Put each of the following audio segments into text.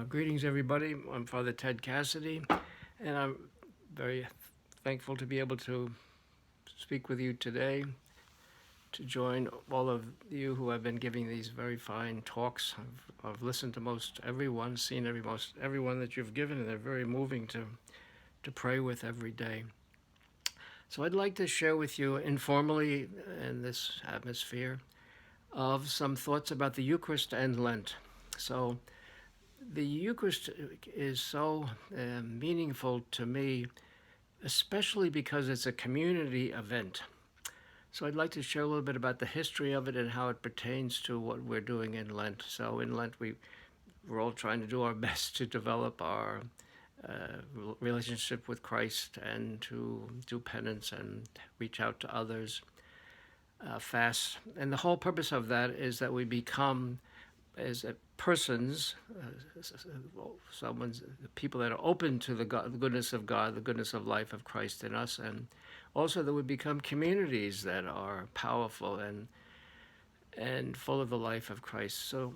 Greetings, everybody. I'm Father Ted Cassidy, and I'm very thankful to be able to speak with you today, to join all of you who have been giving these very fine talks. I've listened to most everyone, seen most everyone that you've given, and they're very moving to pray with every day. So I'd like to share with you informally in this atmosphere of some thoughts about the Eucharist and Lent. So the Eucharist is so meaningful to me, especially because it's a community event. So I'd like to share a little bit about the history of it and how it pertains to what we're doing in Lent. So in Lent, we're all trying to do our best to develop our relationship with Christ and to do penance and reach out to others, fast. And the whole purpose of that is that we become as persons, people that are open to the goodness of God, the goodness of life of Christ in us, and also that we become communities that are powerful and full of the life of Christ. So,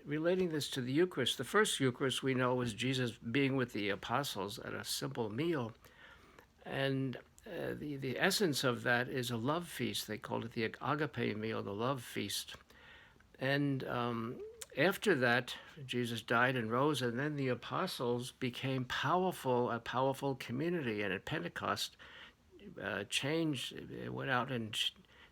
relating this to the Eucharist, the first Eucharist we know was Jesus being with the apostles at a simple meal, and the essence of that is a love feast. They called it the agape meal, the love feast, and after that, Jesus died and rose, and then the apostles became a powerful community. And at Pentecost, went out and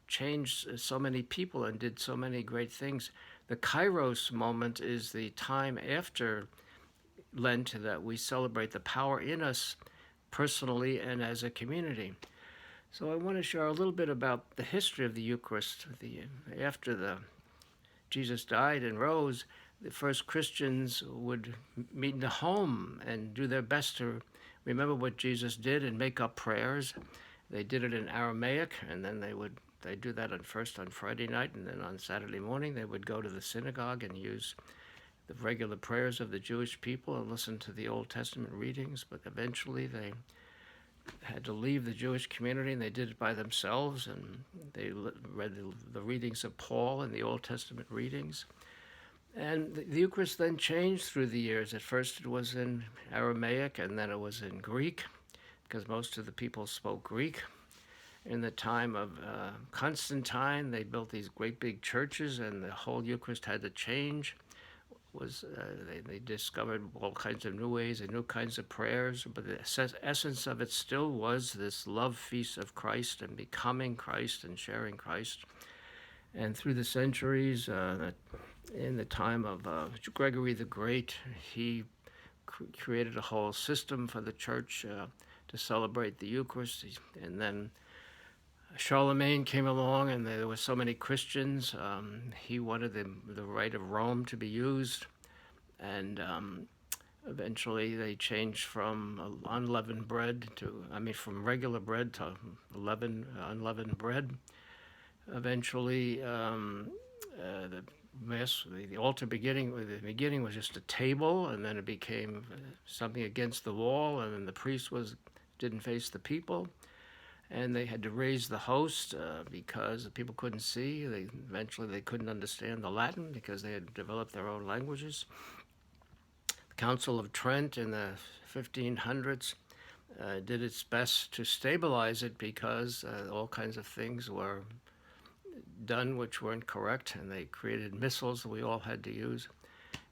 changed so many people and did so many great things. The Kairos moment is the time after Lent that we celebrate the power in us personally and as a community. So I want to share a little bit about the history of the Eucharist. After Jesus died and rose, the first Christians would meet in the home and do their best to remember what Jesus did and make up prayers. They did it in Aramaic, and then they do that first on Friday night, and then on Saturday morning they would go to the synagogue and use the regular prayers of the Jewish people and listen to the Old Testament readings. But eventually they had to leave the Jewish community, and they did it by themselves, and they read the readings of Paul and the Old Testament readings. And the Eucharist then changed through the years. At first it was in Aramaic, and then it was in Greek, because most of the people spoke Greek. In the time of Constantine, they built these great big churches, and the whole Eucharist had to change. They discovered all kinds of new ways and new kinds of prayers, but the essence of it still was this love feast of Christ and becoming Christ and sharing Christ. And through the centuries, in the time of Gregory the Great, he created a whole system for the church to celebrate the Eucharist. And then Charlemagne came along, and there were so many Christians. He wanted the rite of Rome to be used, and eventually they changed from unleavened bread from regular bread to unleavened bread. Eventually, the Mass, the altar the beginning was just a table, and then it became something against the wall, and then the priest didn't face the people. And they had to raise the host because the people couldn't see. Eventually they couldn't understand the Latin because they had developed their own languages. The Council of Trent in the 1500s did its best to stabilize it because all kinds of things were done which weren't correct, and they created missals that we all had to use.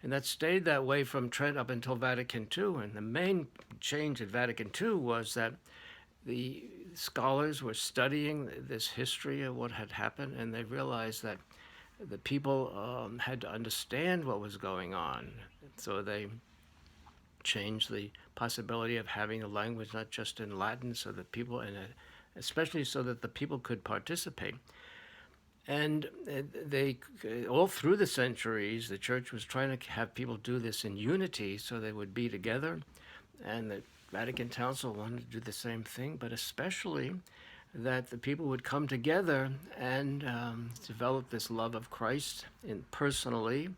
And that stayed that way from Trent up until Vatican II. And the main change at Vatican II was that the scholars were studying this history of what had happened, and they realized that the people had to understand what was going on. So they changed the possibility of having a language not just in Latin, so that people, especially so that the people could participate. And they, all through the centuries, the church was trying to have people do this in unity so they would be together, and the Vatican Council wanted to do the same thing, but especially that the people would come together and develop this love of Christ personally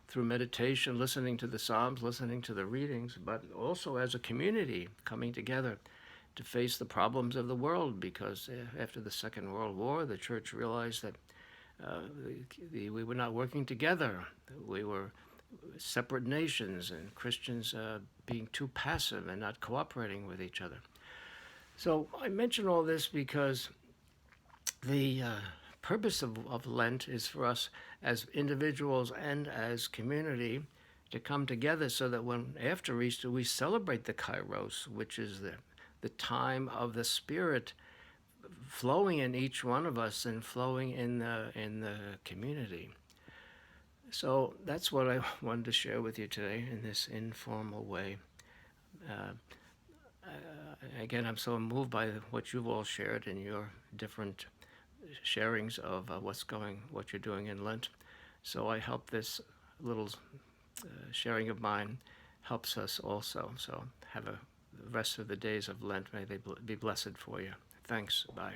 through meditation, listening to the Psalms, listening to the readings, but also as a community coming together to face the problems of the world, because after the Second World War, the church realized that we were not working together. We were separate nations and Christians being too passive and not cooperating with each other. So I mention all this because the purpose of Lent is for us as individuals and as community to come together so that when after Easter we celebrate the Kairos, which is the time of the Spirit flowing in each one of us and flowing in the community. So that's what I wanted to share with you today in this informal way. Uh, Again, I'm so moved by what you've all shared in your different sharings of what you're doing in Lent. So I hope this little sharing of mine helps us also. So have the rest of the days of Lent, may they be blessed for you. Thanks. Bye.